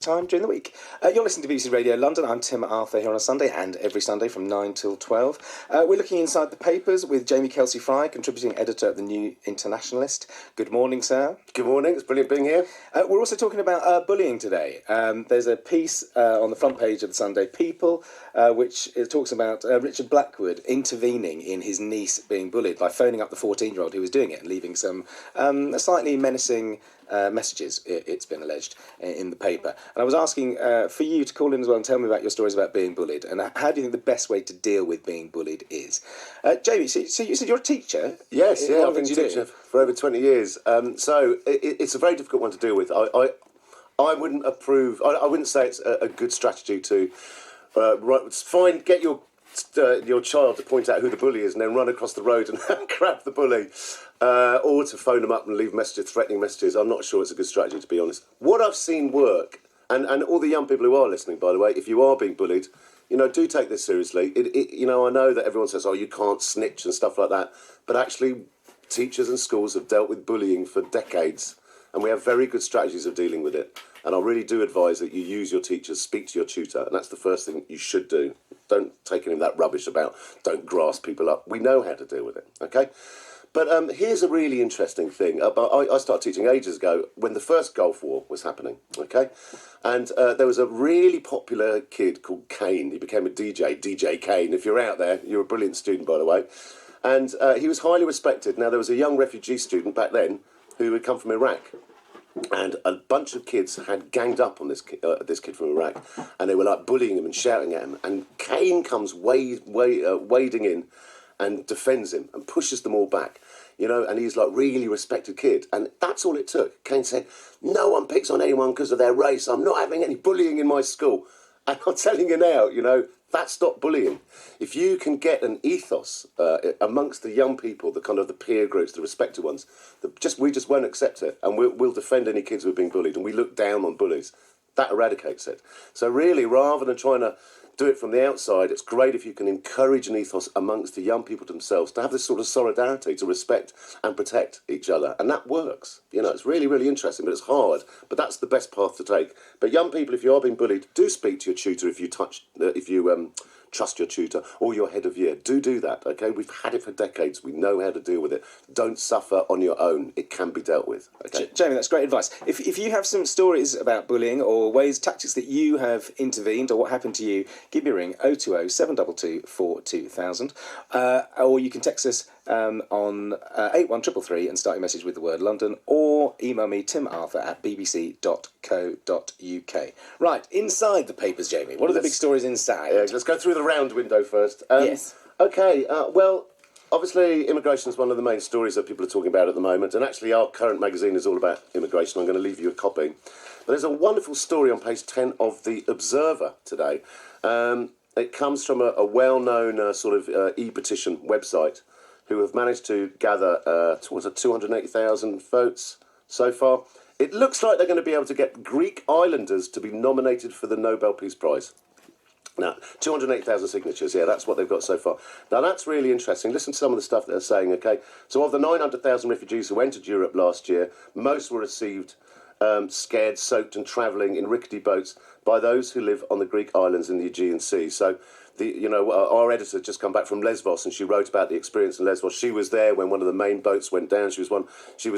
time during the week. You're listening to BBC Radio London. I'm Tim Arthur here on a Sunday and every Sunday from 9 till 12. We're looking inside the papers with Jamie Kelsey-Fry, contributing editor at the New Internationalist. Good morning, sir. Good morning. It's brilliant being here. We're also talking about bullying today. There's a piece on the front page of the Sunday People which talks about Richard Blackwood intervening in his niece being bullied by phoning up the 14-year-old who was doing it and leaving some slightly menacing messages, it's been alleged, in the paper. And I was asking for you to call in as well and tell me about your stories about being bullied and how do you think the best way to deal with being bullied is. Jamie, so you said you're a teacher? Yes, yeah, I've been a teacher for over 20 years. So it's a very difficult one to deal with. I wouldn't approve, I wouldn't say it's a good strategy to get your child to point out who the bully is and then run across the road and grab the bully, or to phone them up and leave messages, threatening messages. I'm not sure it's a good strategy, to be honest. What I've seen work, and all the young people who are listening, by the way, if you are being bullied, do take this seriously. I know that everyone says, oh, you can't snitch and stuff like that, but actually teachers and schools have dealt with bullying for decades, and we have very good strategies of dealing with it. And I really do advise that you use your teachers, speak to your tutor, and that's the first thing you should do. Don't take any of that rubbish about don't grass people up. We know how to deal with it, okay? But here's a really interesting thing. I started teaching ages ago when the first Gulf War was happening, okay? And there was a really popular kid called Kane. He became a DJ Kane. If you're out there, you're a brilliant student, by the way. And he was highly respected. Now, there was a young refugee student back then who had come from Iraq. And a bunch of kids had ganged up on this kid from Iraq, and they were like bullying him and shouting at him. And Kane comes wading in and defends him and pushes them all back, and he's like really respected kid. And that's all it took. Kane said, "No one picks on anyone because of their race. I'm not having any bullying in my school." And I'm telling you now, that stopped bullying. If you can get an ethos amongst the young people, the kind of the peer groups, the respected ones, we just won't accept it, and we'll defend any kids who are being bullied, and we look down on bullies. That eradicates it. So really, rather than trying to do it from the outside, it's great if you can encourage an ethos amongst the young people themselves to have this sort of solidarity, to respect and protect each other, and that works. It's really, really interesting, but it's hard. But that's the best path to take. But young people, if you are being bullied, do speak to your tutor if you trust your tutor or your head of year. Do that, okay? We've had it for decades. We know how to deal with it. Don't suffer on your own. It can be dealt with, okay? Jamie, that's great advice. If you have some stories about bullying or tactics that you have intervened or what happened to you, give me a ring, 020 722 42000, or you can text us on 81333 and start your message with the word London, or email me, timarthur@bbc.co.uk. Right, inside the papers, Jamie. What are the big stories inside? Yeah, let's go through the round window first. Yes. Okay, well, obviously immigration is one of the main stories that people are talking about at the moment, and actually our current magazine is all about immigration. I'm going to leave you a copy. But there's a wonderful story on page 10 of The Observer today. It comes from a well-known e-petition website who have managed to gather 280,000 votes so far. It looks like they're going to be able to get Greek islanders to be nominated for the Nobel Peace Prize. Now, 280,000 signatures, yeah, that's what they've got so far. Now, that's really interesting. Listen to some of the stuff they're saying, okay? So of the 900,000 refugees who entered Europe last year, most were received scared, soaked and travelling in rickety boats by those who live on the Greek islands in the Aegean Sea. So, our editor had just come back from Lesbos, and she wrote about the experience in Lesbos. She was there when one of the main boats went down. She was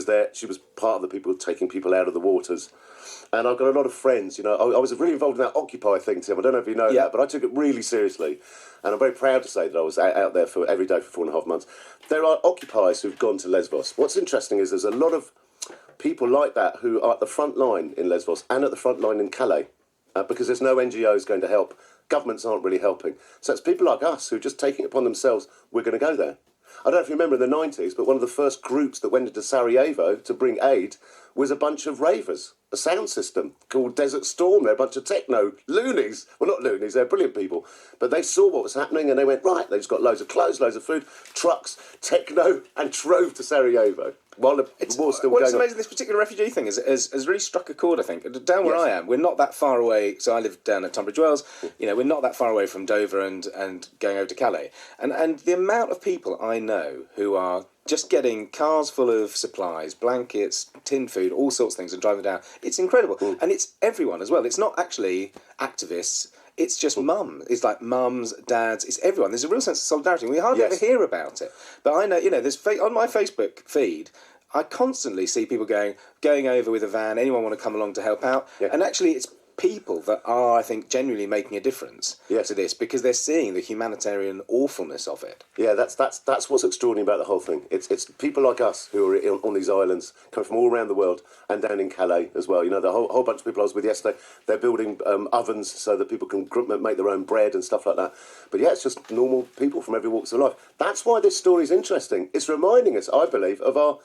there. She was part of the people taking people out of the waters. And I've got a lot of friends. I was really involved in that Occupy thing, Tim. I don't know if you know that, but I took it really seriously. And I'm very proud to say that I was out there for every day for 4.5 months. There are occupiers who've gone to Lesbos. What's interesting is there's a lot of people like that who are at the front line in Lesbos and at the front line in Calais, because there's no NGOs going to help. Governments aren't really helping. So it's people like us who are just taking it upon themselves, we're going to go there. I don't know if you remember in the 90s, but one of the first groups that went into Sarajevo to bring aid was a bunch of ravers, a sound system called Desert Storm. They're a bunch of techno loonies. Well, not loonies, they're brilliant people. But they saw what was happening and they went, right, they just got loads of clothes, loads of food, trucks, techno, and drove to Sarajevo. While the war's still going on. What's amazing, this particular refugee thing has really struck a chord, I think. Down where I am, we're not that far away. So I live down at Tunbridge Wells. We're not that far away from Dover and going over to Calais. And the amount of people I know who are just getting cars full of supplies, blankets, tin food, all sorts of things, and driving down. It's incredible. And it's everyone as well. It's not actually activists. It's just mum. It's like mums, dads. It's everyone. There's a real sense of solidarity. We hardly ever hear about it. But I know, there's on my Facebook feed, I constantly see people going over with a van. Anyone want to come along to help out? Yeah. And actually, it's people that are, I think, genuinely making a difference to this, because they're seeing the humanitarian awfulness of it. Yeah, that's what's extraordinary about the whole thing. It's people like us who are on these islands, coming from all around the world, and down in Calais as well. The whole bunch of people I was with yesterday, they're building ovens so that people can make their own bread and stuff like that. But yeah, it's just normal people from every walks of life. That's why this story is interesting. It's reminding us, I believe, of our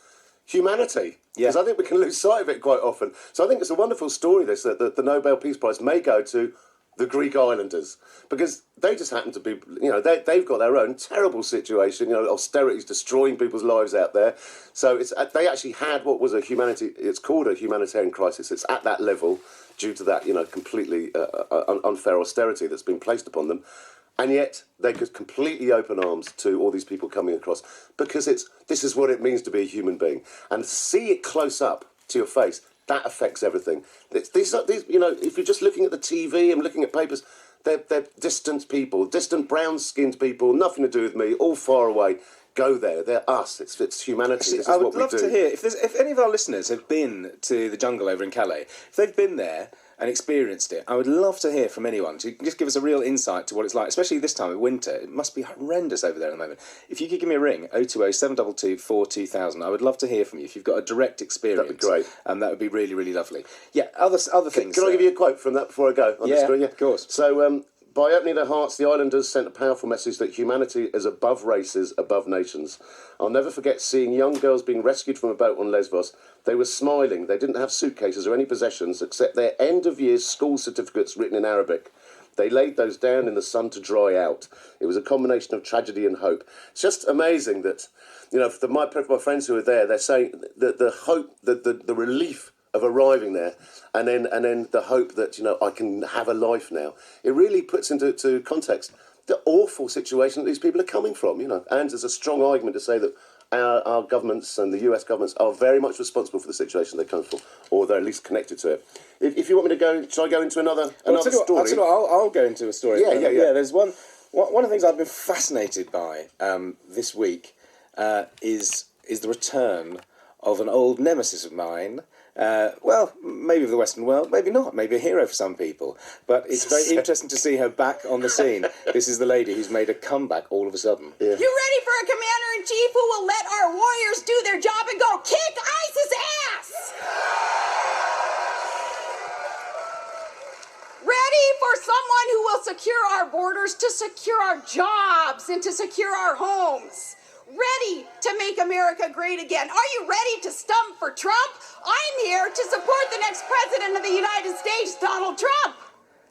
humanity, because I think we can lose sight of it quite often. So I think it's a wonderful story, this, that the Nobel Peace Prize may go to the Greek islanders, because they just happen to be, they've got their own terrible situation. Austerity's destroying people's lives out there. So they actually had what was it's called a humanitarian crisis. It's at that level due to that, completely unfair austerity that's been placed upon them. And yet they could completely open arms to all these people coming across, because this is what it means to be a human being. And to see it close up to your face, that affects everything. These, if you're just looking at the TV and looking at papers, they're distant people, distant brown-skinned people, nothing to do with me, all far away. Go there. They're us. It's humanity. Actually, this is what we do. I would love to hear, if any of our listeners have been to the jungle over in Calais, if they've been there and experienced it, I would love to hear from anyone to just give us a real insight to what it's like, especially this time of winter. It must be horrendous over there at the moment. If you could give me a ring, 020 722 42000, I would love to hear from you. If you've got a direct experience, that'd be great. That would be really, really lovely. Yeah, other things. Can I give you a quote from that before I go? On the screen? Yeah, of course. So, by opening their hearts, the islanders sent a powerful message that humanity is above races, above nations. I'll never forget seeing young girls being rescued from a boat on Lesbos. They were smiling. They didn't have suitcases or any possessions except their end-of-year school certificates written in Arabic. They laid those down in the sun to dry out. It was a combination of tragedy and hope. It's just amazing that, for my friends who are there, they're saying that the hope, the relief of arriving there, and then the hope that I can have a life now. It really puts into context the awful situation that these people are coming from. And there's a strong argument to say that our governments and the US governments are very much responsible for the situation they come from, or they're at least connected to it. If you want me to go, shall I go into another story? I'll go into a story. Yeah. There's one of the things I've been fascinated by this week is the return of an old nemesis of mine. Maybe of the Western world, maybe not, maybe a hero for some people. But it's very interesting to see her back on the scene. This is the lady who's made a comeback all of a sudden. Yeah. You ready for a commander-in-chief who will let our warriors do their job and go kick ISIS ass? Ready for someone who will secure our borders, to secure our jobs, and to secure our homes? Ready to make America great again? Are you ready to stump for Trump? I'm here to support the next president of the United States, Donald Trump.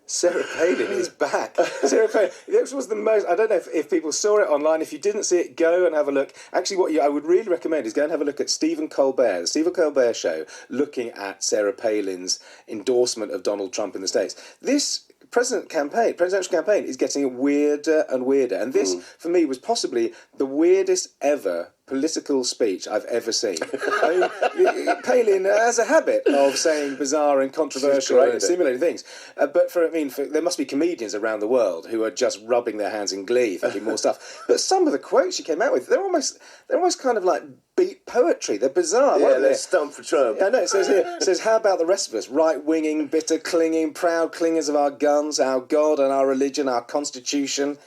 Sarah Palin is back. Sarah Palin. This was the most. I don't know if people saw it online. If you didn't see it, go and have a look. Actually, I would really recommend is go and have a look at Stephen Colbert, the Stephen Colbert Show, looking at Sarah Palin's endorsement of Donald Trump in the States. This presidential campaign is getting weirder and weirder. And this, for me, was possibly the weirdest ever political speech I've ever seen. I mean, Palin has a habit of saying bizarre and controversial and stimulating things. But there must be comedians around the world who are just rubbing their hands in glee, thinking more stuff. But some of the quotes she came out with, they're almost kind of like beat poetry. They're bizarre. Yeah, they're stump for Trump. Yeah, I know. It says here, how about the rest of us? Right-winging, bitter clinging, proud clingers of our guns, our God and our religion, our constitution.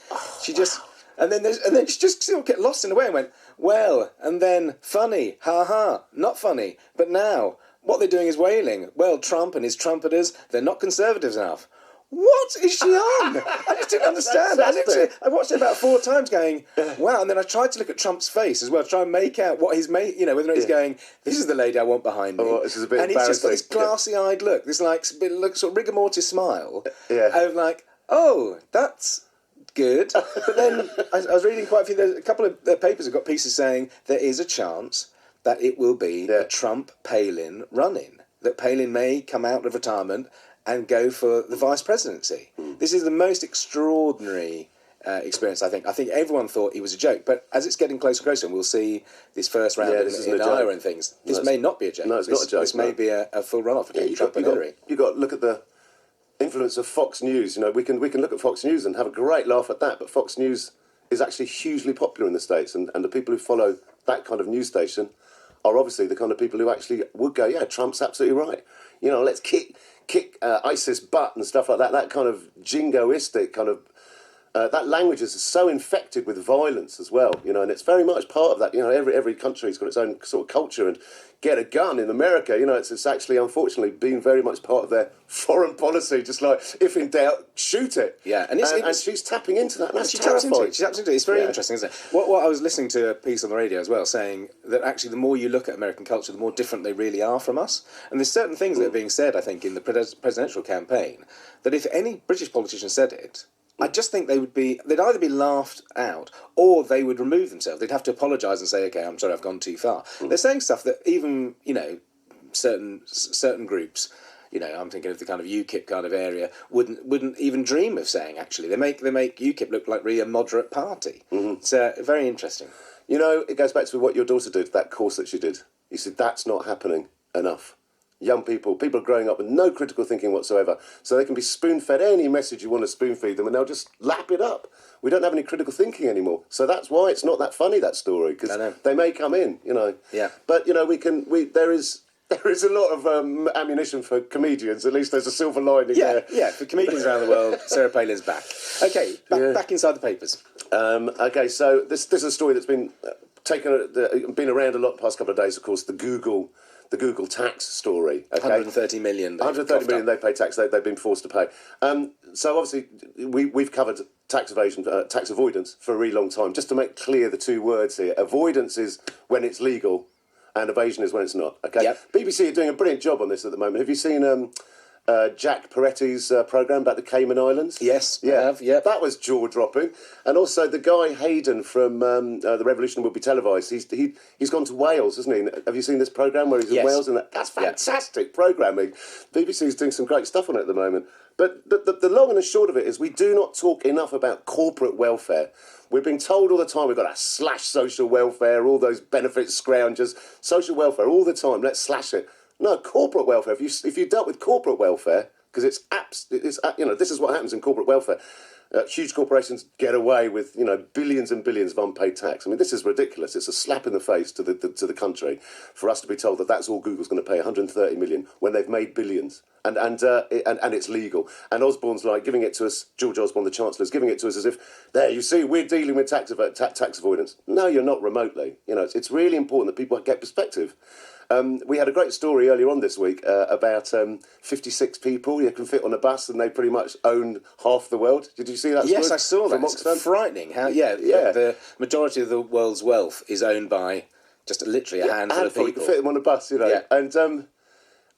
And then she just sort of get lost in the way and went, well, and then funny, ha-ha, not funny, but now, what they're doing is wailing. Well, Trump and his trumpeters, they're not conservatives enough. What is she on? I just didn't understand. I watched it about 4 times going, wow, and then I tried to look at Trump's face as well, to try and make out what he's made, whether he's going, this is the lady I want behind me. Oh, this is a bit and he's just got this glassy-eyed look, this sort of rigor mortis smile, of like, oh, that's good. But then I was reading quite a few. There's a couple of papers have got pieces saying there is a chance that it will be a Trump-Palin run-in, that Palin may come out of retirement and go for the vice presidency. This is the most extraordinary experience. I think everyone thought he was a joke, but as it's getting closer and closer, and we'll see this first round in Iowa and things. This may not be a joke. No, it's not a joke. This may be a full runoff between Trump and Hillary. You got to look at the influence of Fox News. You know, we can look at Fox News and have a great laugh at that, but Fox News is actually hugely popular in the States, and the people who follow that kind of news station are obviously the kind of people who actually would go, yeah, Trump's absolutely right. You know, let's kick ISIS butt and stuff like that. That kind of jingoistic kind of that language is so infected with violence as well, you know, and it's very much part of that. You know, every country's got its own sort of culture, and get a gun in America, you know, it's actually unfortunately been very much part of their foreign policy. Just like, if in doubt, shoot it. Yeah, and she's tapping into that. That's terrifying. She taps into it. It's very interesting, isn't it? What I was listening to a piece on the radio as well, saying that actually the more you look at American culture, the more different they really are from us. And there's certain things that are being said, I think, in the presidential campaign, that if any British politician said it, I just think they'd either be laughed out or they would remove themselves. They'd have to apologise and say, OK, I'm sorry, I've gone too far. They're saying stuff that even, you know, certain groups, you know, I'm thinking of the kind of UKIP kind of area, wouldn't even dream of saying, actually. They make UKIP look like really a moderate party. It's very interesting. You know, it goes back to what your daughter did, that course that she did. You said, that's not happening enough. Young people are growing up with no critical thinking whatsoever, so they can be spoon-fed any message you want to spoon-feed them, and they'll just lap it up. We don't have any critical thinking anymore, so that's why it's not that funny, that story, because they may come in, you know. Yeah. But you know, there is a lot of ammunition for comedians. At least there's a silver lining there. Yeah, for comedians around the world, Sarah Palin's back. Okay, back inside the papers. Okay, so this is a story that's been been around a lot the past couple of days. Of course, the Google tax story. Okay? 130 million. 130 million they pay tax. They've been forced to pay. So obviously we've covered tax evasion, tax avoidance for a really long time. Just to make clear the two words here: avoidance is when it's legal, and evasion is when it's not. Okay. Yep. BBC are doing a brilliant job on this at the moment. Have you seen Jack Peretti's programme about the Cayman Islands? Yes, yeah, I have, yeah. That was jaw-dropping. And also the guy Hayden from The Revolution Will Be Televised, he's gone to Wales, hasn't he? Have you seen this programme where he's in Wales? And that's fantastic programming. BBC's doing some great stuff on it at the moment. But the long and the short of it is we do not talk enough about corporate welfare. We're being told all the time we've got to slash social welfare, all those benefit scroungers, social welfare all the time, let's slash it. No, corporate welfare. If you dealt with corporate welfare, because it's you know, this is what happens in corporate welfare. Huge corporations get away with, you know, billions and billions of unpaid tax. I mean, this is ridiculous. It's a slap in the face to the country for us to be told that that's all Google's going to pay 130 million when they've made billions, and it's legal. And Osborne's like giving it to us. George Osborne, the Chancellor, is giving it to us as if, there, you see, we're dealing with tax avoidance. No, you're not remotely. You know, it's really important that people get perspective. We had a great story earlier on this week about 56 people you can fit on a bus, and they pretty much own half the world. Did you see that? Yes, story? I saw that. It's frightening. How? Yeah. The majority of the world's wealth is owned by just literally a handful of people. You can fit them on a bus, you know. Yeah. And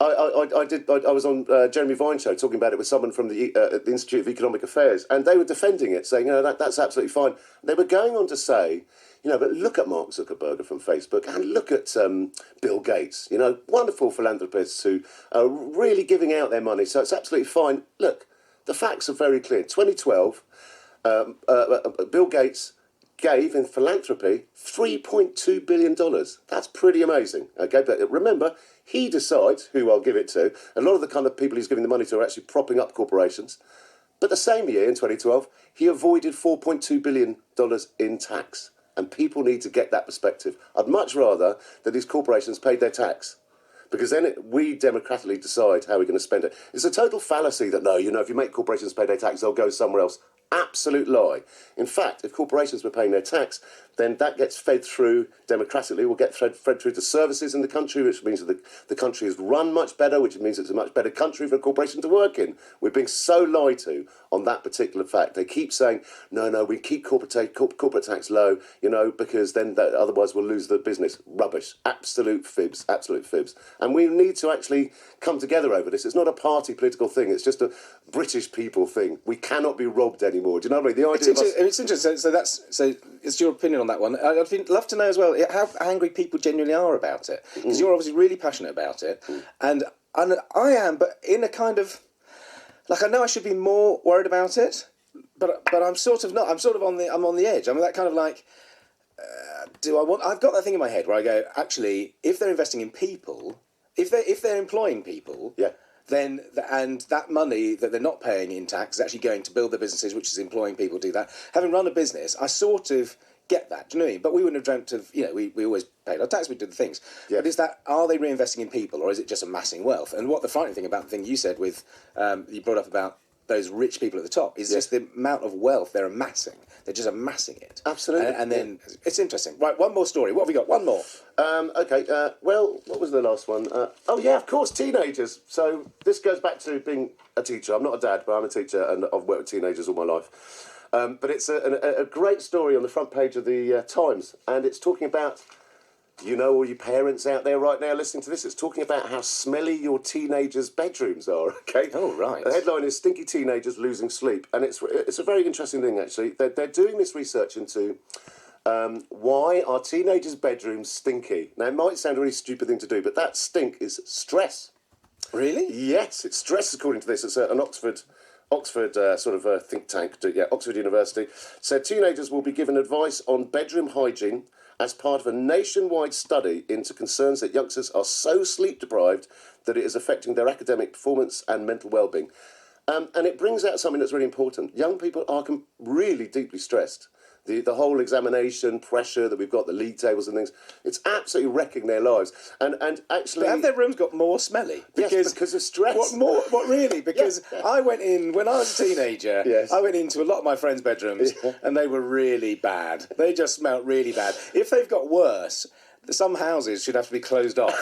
I was on Jeremy Vine's show talking about it with someone from the Institute of Economic Affairs, and they were defending it, saying, you know, that's absolutely fine. They were going on to say, you know, but look at Mark Zuckerberg from Facebook, and look at Bill Gates, you know, wonderful philanthropists who are really giving out their money. So it's absolutely fine. Look, the facts are very clear. 2012, Bill Gates gave in philanthropy $3.2 billion. That's pretty amazing. Okay, but remember, he decides who I'll give it to. A lot of the kind of people he's giving the money to are actually propping up corporations. But the same year, in 2012, he avoided $4.2 billion in tax. And people need to get that perspective. I'd much rather that these corporations paid their tax, because then we democratically decide how we're going to spend it. It's a total fallacy that, no, you know, if you make corporations pay their tax, they'll go somewhere else. Absolute lie. In fact, if corporations were paying their tax, then that gets fed through democratically, will get fed through to services in the country, which means that the country is run much better, which means it's a much better country for a corporation to work in. We're being so lied to on that particular fact. They keep saying, no, we keep corporate tax low, you know, because then otherwise we'll lose the business. Rubbish. Absolute fibs. And we need to actually come together over this. It's not a party political thing. It's just a British people thing. We cannot be robbed anymore. Do you know what I mean? The idea it's interesting. So it's your opinion on that one. I'd love to know as well how angry people genuinely are about it, because you're obviously really passionate about it, and I am, but in a kind of, like, I know I should be more worried about it, but I'm sort of not. I'm sort of on the edge. I'm that kind of like. Do I want? I've got that thing in my head where I go, actually, if they're investing in people, if they're employing people, Yeah. then and that money that they're not paying in tax is actually going to build their businesses, which is employing people to do that. Having run a business, I sort of get that. Do you know what I mean? But we wouldn't have dreamt of, we always paid our tax, we did the things. Yeah. But are they reinvesting in people, or is it just amassing wealth? And what the frightening thing about the thing you said with, you brought up about those rich people at the top is just the amount of wealth they're amassing. They're just amassing it. Absolutely. And then it's interesting. Right, one more story. What have we got? One more. Okay, well, what was the last one? Oh, yeah, of course, teenagers. So this goes back to being a teacher. I'm not a dad, but I'm a teacher, and I've worked with teenagers all my life. But it's a great story on the front page of the Times, and it's talking about, all you parents out there right now listening to this, it's talking about how smelly your teenagers' bedrooms are, okay? Oh, right. The headline is Stinky Teenagers Losing Sleep, and it's a very interesting thing, actually. They're doing this research into why are teenagers' bedrooms stinky. Now, it might sound a really stupid thing to do, but that stink is stress. Really? Yes, it's stress, according to this. It's an Oxford sort of a think tank, Oxford University, said teenagers will be given advice on bedroom hygiene as part of a nationwide study into concerns that youngsters are so sleep deprived that it is affecting their academic performance and mental well-being. And it brings out something that's really important. Young people are really deeply stressed. The whole examination pressure that we've got, the league tables and things, it's absolutely wrecking their lives. And actually, but have their rooms got more smelly? Yes, because of stress. What really? Because I went in, when I was a teenager, I went into a lot of my friends' bedrooms and they were really bad. They just smelt really bad. If they've got worse, some houses should have to be closed off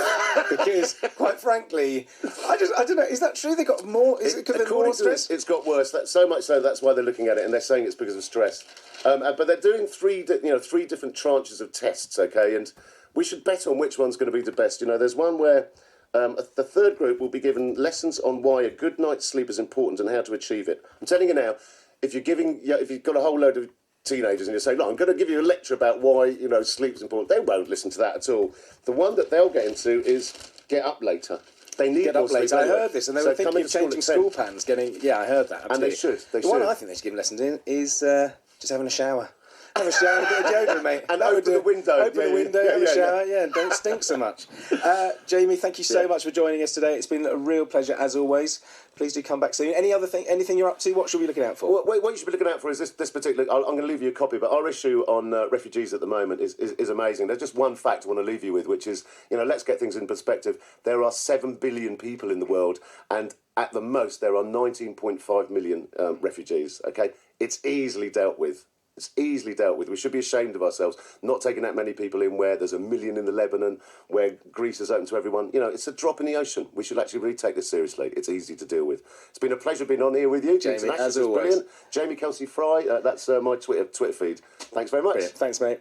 because, quite frankly, I don't know. Is that true? They got more? Is it because they're more stressed? It's got worse. So much so that's why they're looking at it, and they're saying it's because of stress. But they're doing three different tranches of tests. Okay, and we should bet on which one's going to be the best. There's one where the third group will be given lessons on why a good night's sleep is important and how to achieve it. I'm telling you now, if you've got a whole load of teenagers and you say, look, I'm going to give you a lecture about why sleep's important, they won't listen to that at all. The one that they'll get into is get up later. They need get up later. I heard this, and they were thinking of changing school pans. I heard that. Absolutely. And they should. The one I think they should give lessons in is just having a shower. Have a shower and a bit of deodorant, mate. And open the window. Open the window, have a shower, and don't stink so much. Jamie, thank you so much for joining us today. It's been a real pleasure, as always. Please do come back soon. Anything you're up to? What should we be looking out for? Well, what you should be looking out for is this particular... I'm going to leave you a copy, but our issue on refugees at the moment is amazing. There's just one fact I want to leave you with, which is, let's get things in perspective. There are 7 billion people in the world, and at the most, there are 19.5 million refugees, okay? It's easily dealt with. It's easily dealt with. We should be ashamed of ourselves not taking that many people in where there's 1 million in the Lebanon, where Greece is open to everyone. It's a drop in the ocean. We should actually really take this seriously. It's easy to deal with. It's been a pleasure being on here with you, Jamie, as always. Brilliant. Jamie Kelsey Fry, that's my Twitter feed. Thanks very much. Brilliant. Thanks, mate.